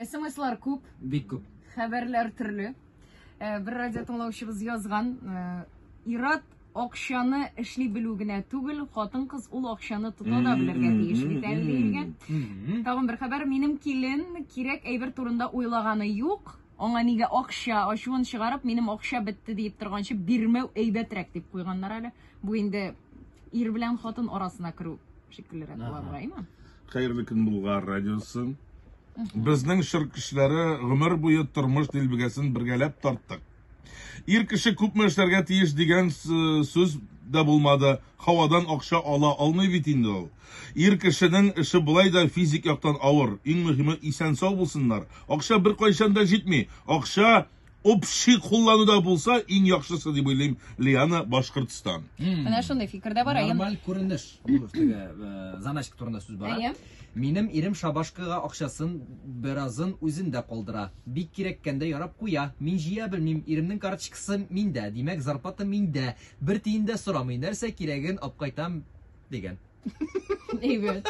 СМСлар күп. Бик күп. Хәбәрләр төрле. Бер радио тыңлаучыбыз язган, Ират акчаны эшли белү генә түгел, хатын-кыз ул акчаны тота да белергә тиеш бит әле дигән. Тагын бер хәбәр, минем килен кирәк әйбер турында уйлаганы юк. Аңа нигә акча, ачуын чыгарып, минем акча бетте дип торганчы бирмәү әйбәтрәк дип куйганнар әле. Бу инде ир белән хатын арасына керү шикеллерәк була бураймы? Хәерле көн Булгар радиосы. Безнең шыр кешеләре гомер буе тормыш дилбегәсен бергәләп тарттык. Ир кеше күпме эшләргә тиеш дигән сүз дә булмады. Һавадан акча ала алмый бит инде ул. Ир кешенең эше булай да физик яктан авыр. Иң мөһиме исән сау булсыннар. Акча бер кайчан да җитми. Акча общий куллануда булса иң яхшысы дип уйлыйм. Лиана, Башкортстан. Менә шундый фикердә бар. Нормаль күренеш. Заначка турында сүз бара. Минем ирем шабашкага акчасын беразын үзендә калдыра. Бик кирәккәндә ярап куя. Мин җыя белмим, иремнең карточкасы миндә. Димәк, зарплата миндә. Бер тиен дә сорамый. Нәрсә кирәген апкайтам дигән. Әйбәт.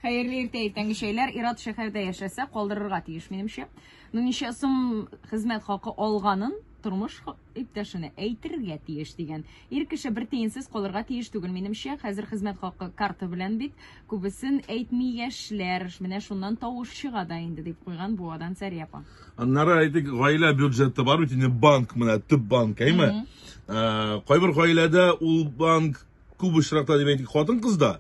Хәерле иртә иртәнге шәйләр. Ират шәһәрдә яшәсә, калдырырга тиеш минемчә. Ничә сум хезмәт хакы алганын тормыш иптәшенә әйтергә тиеш дигән. Ир кеше бер тиенсез калырга тиеш түгел минемчә. Хәзер хезмәт хакы карта белән бит күбесен әйтми яшьләр. Менә шуннан тавыш чыга да инде дип куйган бу адан Сәрияпа. Аннары әйтик, гаилә бюджеты бар бит инде, банк менә төп банк, әйме? Кайбер гаиләдә ул банк күп очракта дип әйтик, хатын-кызда.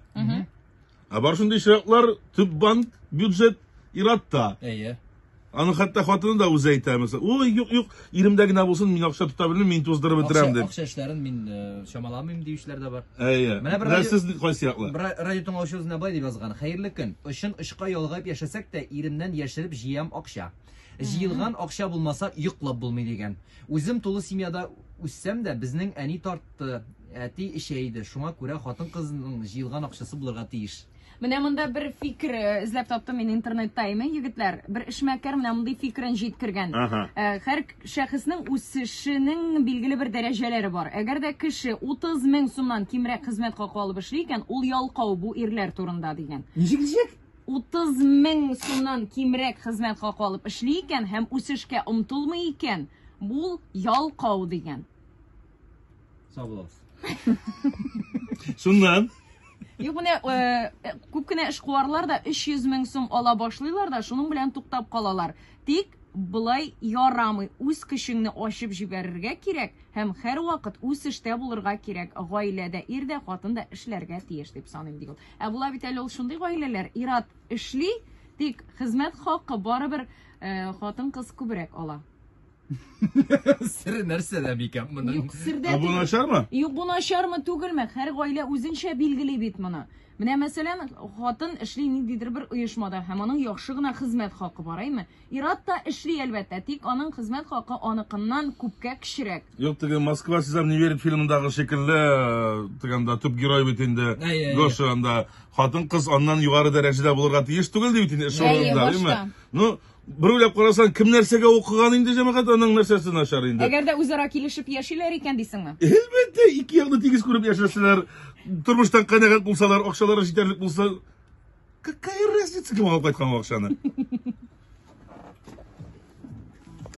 Бар шундый очраклар, төп банк бюджет Иратта. Әйе. Аны хәтта хатыны да үзе әйтә, mesela. Ой, юк, иремдә генә булсын, мин акча тота белмим, мин туздырып бетерәм дип. Акча эшләрен мин чамаламыйм диючеләр дә бар. Әйе. Менә сез кайсы яклы? Радио тыңлаучыбызна былай дип язган. Хәерле көн. Өчен ышка ялгап яшәсәк тә иремнән яшереп җыям акча. Җыелган акча булмаса йоклап булмый дигән. Үзем тулы семьяда үссәм дә безнең әни тартты. Әти эшәйде. Шуңа күрә хатын-кызның җыелган акчасы булырга тиеш. Менә монда бер фикер эзләп таптым мин интернетта, егетләр. Бер эшмәкәр менә мондый фикерен җиткергән. Һәр шәхеснең үсешенең билгеле бер дәрәҗәләре бар. Әгәр дә кеше 30 мең сумнан кимрәк хезмәт хакы алып эшли икән, ул ялкау бу ирләр турында дигән. Ничек? 30 мең сумнан кимрәк хезмәт хакы алып эшли икән һәм үсешкә омтылмый икән, бу ялкау дигән. Сабылас. Шуннан Юк, менә күп кенә эшкуарлар да 300 мең сум ала башлыйлар да, шуның белән туктап калалар. Тик булай ярамый, үз көчеңне ачып җибәрергә кирәк һәм һәр вакыт үз эштә булырга кирәк. Гаиләдә ир дә, хатын да эшләргә тиеш дип саныйм диген. Була бит әле ул шундый гаиләләр, Ират эшли, тик хезмәт хакы барыбер хатын-кыз күбрәк ала. Сер нәрсәдә бикәм моның? Бу начармы? Юк, бу начармы түгелме? Һәр гаилә үзенчә билгели бит моны. Менә мәсәлән, хатын эшли ниндидер бер оешмада һәм аның яхшы гына хезмәт хакы бар, әйме? Ират та эшли әлбәттә, тик аның хезмәт хакы аныкыннан күпкә кичерәк. Юк, теге Москва сезам не верит фильмындагы шикелле, тегендә төп герой бит инде. Гоша анда хатын-кыз аннан югары дәрәҗәдә булырга тиеш түгел дип инде шуында, әйме? Ну, Бирүләп карасаң, кем нәрсәгә укыган инде җәмәгать, аның нәрсәсе начар инде. Әгәр дә үзара килешеп яшиләр икән дисеңме? Әлбәттә, ике ягны тигез күреп яшәсәләр, тормыштан канәгать булсалар, акчалары җитәрлек булса, какая разница кем алып кайткан акчаны?